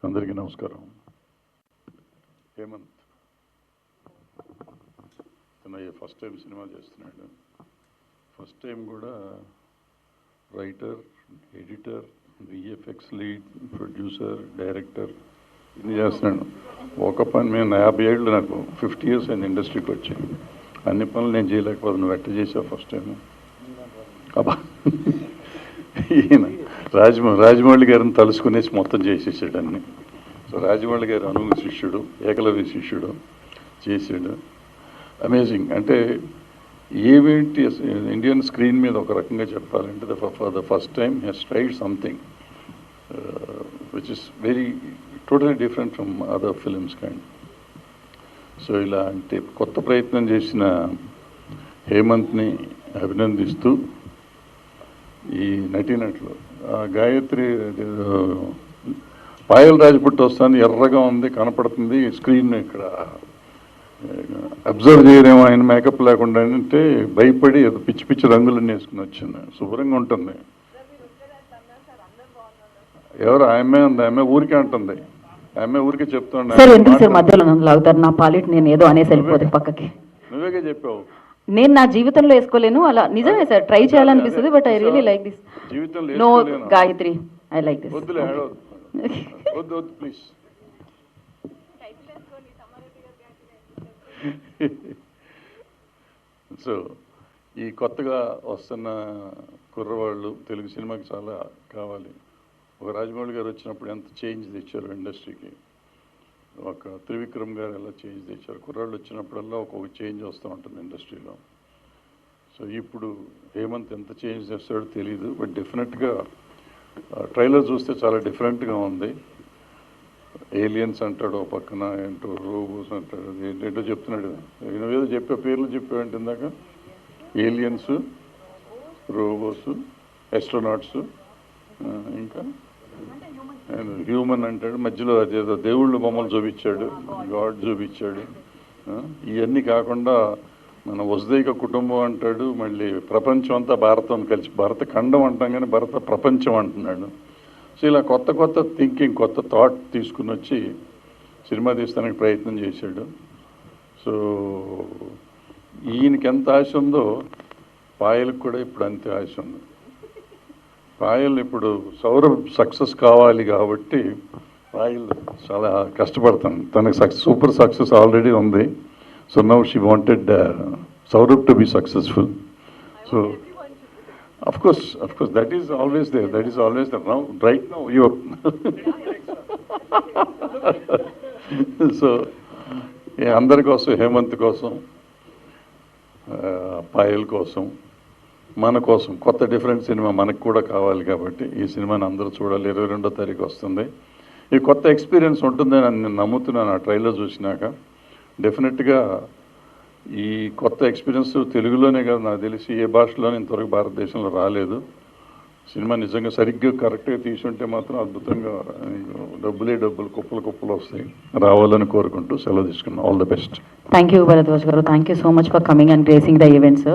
అందరికీ నమస్కారం. హేమంత్ తన ఫస్ట్ టైం సినిమా చేస్తున్నాడు. ఫస్ట్ టైం కూడా writer, editor, VFX lead, producer, director ఇన్ని చేస్తున్నాడు. ఒక పని మేము 50 ఏళ్ళు, నాకు 50 years అయింది ఇండస్ట్రీకి వచ్చి. అన్ని పనులు నేను చేయలేకపోతే నువ్వు ఎట్ట చేసావు ఫస్ట్ టైము? అబ్బా, ఈయన రాజమౌళి గారిని తలుసుకునేసి మొత్తం చేసేసాడు అన్ని. సో రాజమౌళి గారు అనుగు శిష్యుడు, ఏకలవ్య శిష్యుడు చేసాడు. అమేజింగ్. అంటే ఏమేంటి ఇండియన్ స్క్రీన్ మీద ఒక రకంగా చెప్పాలంటే for the first time he's tried something which is very totally different from other films kind. So ఇలాంటి కొత్త ప్రయత్నం చేసిన హేమంత్ని అభినందిస్తూ ఈ నటీనటులు గాయత్రి పాయల్ రాజపుట్టు వస్తుంది, ఎర్రగా ఉంది, కనపడుతుంది స్క్రీన్. ఇక్కడ అబ్జర్వ్ చేయలేము ఆయన మేకప్ లేకుండా అంటే భయపడి పిచ్చి పిచ్చి రంగులన్నీ వేసుకుని వచ్చింది. శుభ్రంగా ఉంటుంది. ఎవరు ఆమె ఉంది? ఆమె ఊరికే అంటుంది, ఆమె ఊరికే చెప్తాను. మధ్యలో లాగుతారు నా పాలిట్, నేను ఏదో అనేసి వెళ్ళిపోతే పక్కకి. నువ్వేగా చెప్పావు. నేను నా జీవితంలో వేసుకోలేను. అలా నిజమే సార్, ట్రై చేయాలనిపిస్తుంది. But I really like this. జీవితంలో no Gayatri, I like this. వద్దులే, వద్దు ప్లీజ్. సో ఈ కొత్తగా వస్తున్న కుర్రవాళ్ళు తెలుగు సినిమాకి చాలా కావాలి. ఒక రాజమౌళి గారు వచ్చినప్పుడు ఎంత చేంజ్ తెచ్చారు ఇండస్ట్రీకి, ఒక త్రివిక్రమ్ గారు ఎలా చేంజ్ తెచ్చారు. కుర్రాళ్ళు వచ్చినప్పుడల్లా ఒక్కొక్క చేంజ్ వస్తూ ఉంటుంది ఇండస్ట్రీలో. సో ఇప్పుడు హేమంత్ ఎంత చేంజ్ చేస్తాడో తెలియదు. బట్ డెఫినెట్గా ట్రైలర్ చూస్తే చాలా డిఫరెంట్గా ఉంది. ఏలియన్స్ అంటాడు, ఒక పక్కన ఏంటో రోబోస్ అంటాడు, ఏంటో చెప్తున్నాడు. ఏదో చెప్పే పేర్లు చెప్పావంటే ఇందాక. ఏలియన్స్, రోబోస్, ఎస్ట్రోనాట్స్, ఇంకా హ్యూమన్ అంటాడు. మధ్యలో అదేదో దేవుళ్ళు బొమ్మలు చూపించాడు, గాడ్ చూపించాడు. ఇవన్నీ కాకుండా మన వసుదైక కుటుంబం అంటాడు. మళ్ళీ ప్రపంచం అంతా భారతం కలిసి, భారత ఖండం అంటాం కానీ భారత ప్రపంచం అంటున్నాడు. సో ఇలా కొత్త కొత్త థింకింగ్, కొత్త థాట్ తీసుకుని వచ్చి సినిమా తీస్తానికి ప్రయత్నం చేశాడు. సో ఈయనకి ఎంత ఆశ ఉందో పాయలకు కూడా ఇప్పుడు అంతే ఆశ ఉంది. పాయల్ ఇప్పుడు సౌరభ్ సక్సెస్ కావాలి కాబట్టి పాయల్ చాలా కష్టపడతాను. తనకు సూపర్ సక్సెస్ ఆల్రెడీ ఉంది. So now she wanted Saurabh to be successful. So of course that is always there. Now right now you so అందరి కోసం, హేమంత్ కోసం, పాయల్ కోసం, మన కోసం కొత్త డిఫరెంట్ సినిమా మనకు కూడా కావాలి. కాబట్టి ఈ సినిమాని అందరూ చూడాలి. 22వ తారీఖు వస్తుంది. ఈ కొత్త ఎక్స్పీరియన్స్ ఉంటుందని నేను నమ్ముతున్నాను. ఆ ట్రైలర్ చూసినాక డెఫినెట్గా ఈ కొత్త ఎక్స్పీరియన్స్ తెలుగులోనే కాదు, నాకు తెలిసి ఏ భాషలోనే ఇంతవరకు భారతదేశంలో రాలేదు. సినిమా నిజంగా సరిగ్గా కరెక్ట్గా తీసుంటే మాత్రం అద్భుతంగా డబ్బులు కుప్పలు వస్తాయి. రావాలని కోరుకుంటూ సెలవు తీసుకున్నాం. All the best. Thank you Bharadwaj గారు. Thank you so much for coming and gracing the events.